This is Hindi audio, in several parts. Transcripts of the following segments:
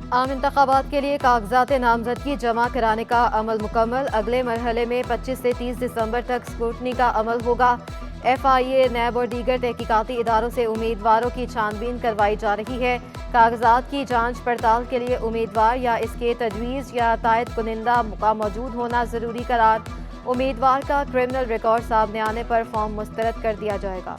आम इंतखाबात के लिए कागजात नामजदगी जमा कराने का अमल मुकम्मल। अगले मरहले में 25 से 30 दिसंबर तक स्क्रूटनी का अमल होगा। FIA, नैब और दीगर तहकीकाती इदारों से उम्मीदवारों की छानबीन करवाई जा रही है। कागजात की जांच पड़ताल के लिए उम्मीदवार या इसके तजवीज़ या तायद कुनिंदा का मौजूद होना ज़रूरी करार। उम्मीदवार का क्रिमिनल रिकॉर्ड सामने आने पर फॉर्म मुस्तरद कर दिया जाएगा।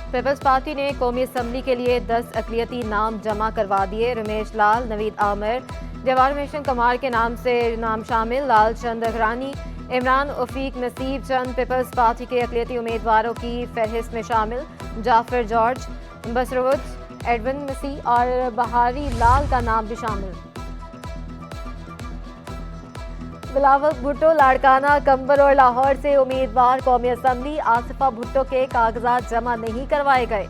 पीपल्स पार्टी ने कौमी असम्बली के लिए 10 अक़लियती नाम जमा करवा दिए। रमेश लाल, नवीद आमिर, जवाहर मिशन कमार के नाम से नाम शामिल। लाल चंद अगरानी, इमरान उफीक, नसीब चंद पीपल्स पार्टी के अक़लियती उम्मीदवारों की फहरिस्त में शामिल। जाफर जॉर्ज, बसरवुड, एडविन मसीह और बहारी लाल का नाम भी शामिल। बिलावल भुट्टो, लाड़काना, कंबर और लाहौर से उम्मीदवार कौमी असम्बली। आसिफा भुट्टो के कागजात जमा नहीं करवाए गए।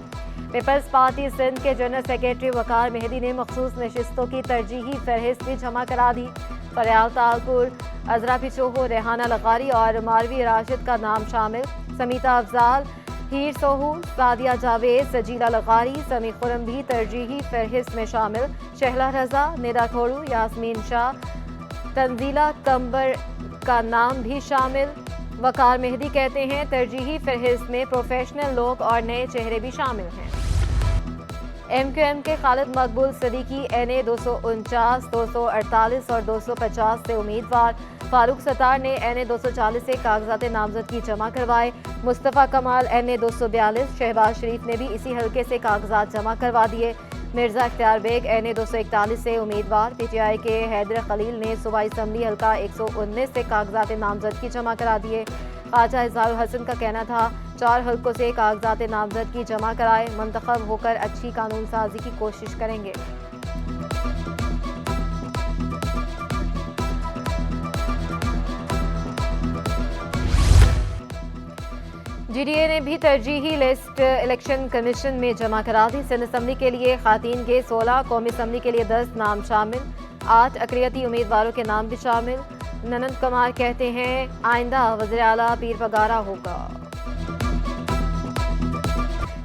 पीपल्स पार्टी सिंध के जनरल सेक्रेटरी वकार मेहदी ने मखसूस नशिस्तों की तरजीही फहरिस्त भी जमा करा दी। फरियाल तालपुर, अजरा पिचोहो, रेहाना लगारी और मारवी राशिद का नाम शामिल। समीता अफजाल, हीर सोहू, सादिया जावेद, सजीला लगारी, समी खुरम भी तरजीही फहरिस्त में शामिल। शहला रजा, निदा खोड़ू, यास्मीन शाह, तंजीला कंबर का नाम भी शामिल। वकार मेहदी कहते हैं तरजीही फहरिस्त में प्रोफेशनल लोग और नए चेहरे भी शामिल हैं। MQM के खालिद मकबूल सदीकी NA 249, 248 और 250 से उम्मीदवार। फारूक सत्तार ने NA 240 से कागजात नामजदगी जमा करवाए। मुस्तफ़ा कमाल NA 242, शहबाज शरीफ ने भी इसी हल्के से कागजात जमा करवा दिए। मिर्जा इख्तियार बेग NA 241 से उम्मीदवार। PTI के हैदर खलील ने सूबाई असम्बली हल्का 119 से कागजात नामजदगी जमा करा दिए। ख्वाजा इज़हारुल हसन का कहना था 4 हल्कों से कागजात नामजदगी जमा कराए, मुंतखब होकर अच्छी कानून साजी की कोशिश करेंगे। GDA ने भी तरजीही लिस्ट इलेक्शन कमीशन में जमा करा दी। सिंध असम्बली के लिए खातीन के 16, कौमी असम्बली के लिए 10 नाम शामिल। 8 अक़लियती उम्मीदवारों के नाम भी शामिल। ननंद कुमार कहते हैं आइंदा वज़ीर आला पीर पगारा होगा।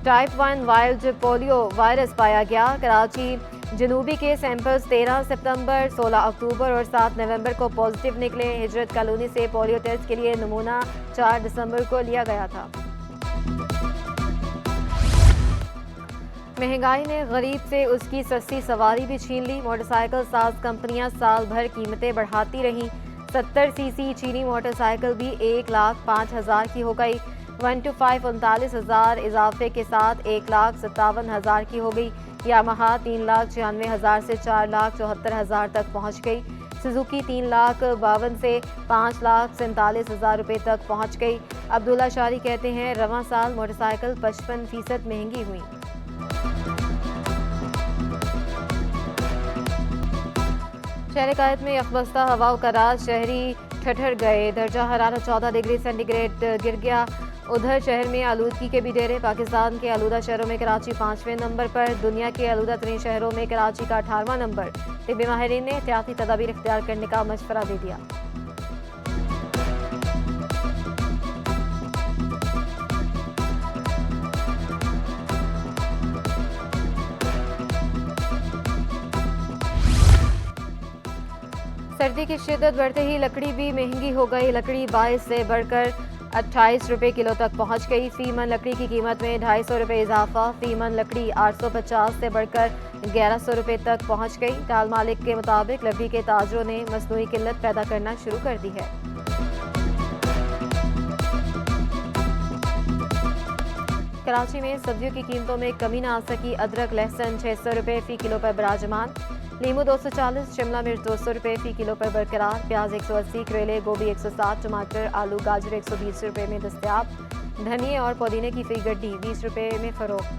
टाइप 1 वाइल्ड पोलियो वायरस पाया गया। कराची जनूबी के सैंपल्स 13 सितंबर, 16 अक्टूबर और 7 नवंबर को पॉजिटिव निकले। हिजरत कॉलोनी से पोलियो टेस्ट के लिए नमूना 4 दिसंबर को लिया गया था। महंगाई ने गरीब से उसकी सस्ती सवारी भी छीन ली। मोटरसाइकिल साज कंपनियां साल भर कीमतें बढ़ाती रहीं। 70 सीसी चीनी मोटरसाइकिल भी 1,05,000 की हो गई। 1 to 5 39,000 इजाफे के साथ 1,57,000 की हो गई। यामाहा 3,96,000 से 4,74,000 तक पहुंच गई। सुजुकी 3,52,000 से 5,47,000 रुपये तक पहुंच गई। अब्दुल्ला शारी कहते हैं रवां साल मोटरसाइकिल 55% महंगी हुई। शहर कायद में यकबस्ता हवाओं का राज, शहरी ठठर गए। दर्जा हरारत 14 डिग्री सेंटीग्रेड गिर गया। उधर शहर में आलूदगी के भी डेरे। पाकिस्तान के आलूदा शहरों में कराची 5वें नंबर पर। दुनिया के आलूदा तरीन शहरों में कराची का 18वां नंबर। तिब्बी माहिरीन ने एहतियाती तदाबीर इख्तियार करने का मशवरा दे दिया। सर्दी की शिद्दत बढ़ते ही लकड़ी भी महंगी हो गई। लकड़ी 22 से बढ़कर 28 रुपये किलो तक पहुंच गई। फी मन लकड़ी की कीमत में 250 रुपये इजाफा। फी मन लकड़ी 850 से बढ़कर 1100 रुपये तक पहुंच गई। टाल मालिक के मुताबिक लकड़ी के ताजरों ने मसनूई किल्लत पैदा करना शुरू कर दी है। कराची में सब्जियों की कीमतों में कमी न आ सकी। अदरक लहसुन 600 रुपये फी किलो पर बराजमान। नींबू 240, शिमला मिर्च 200 रुपये फी किलो पर बरकरार। प्याज 180, करेले गोभी 160, टमाटर आलू गाजर 120 रुपये में दस्तयाब। धनिए और पुदीने की फी गड्डी 20 रुपये में फरोख्त।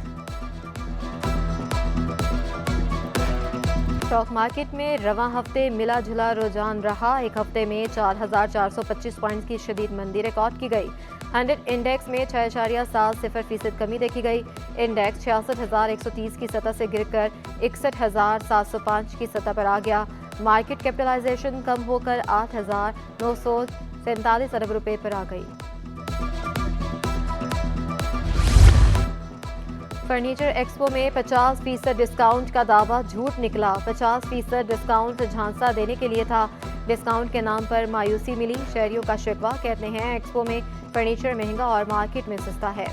स्टॉक मार्केट में रवां हफ्ते मिला जुला रुझान रहा। एक हफ्ते में 4,425 पॉइंट्स की शदीद मंदी रिकॉर्ड की गई। 100 इंडेक्स में 6.70% कमी देखी गई। इंडेक्स 66,130 की सतह से गिरकर 61,705 की सतह पर आ गया। मार्केट कैपिटलाइजेशन कम होकर 8,947 अरब रुपए पर आ गई। फर्नीचर एक्सपो में 50% डिस्काउंट का दावा झूठ निकला। 50% डिस्काउंट झांसा देने के लिए था। डिस्काउंट के नाम पर मायूसी मिली। शहरियों का शिकवा, कहते हैं एक्सपो में फर्नीचर महंगा और मार्केट में सस्ता है।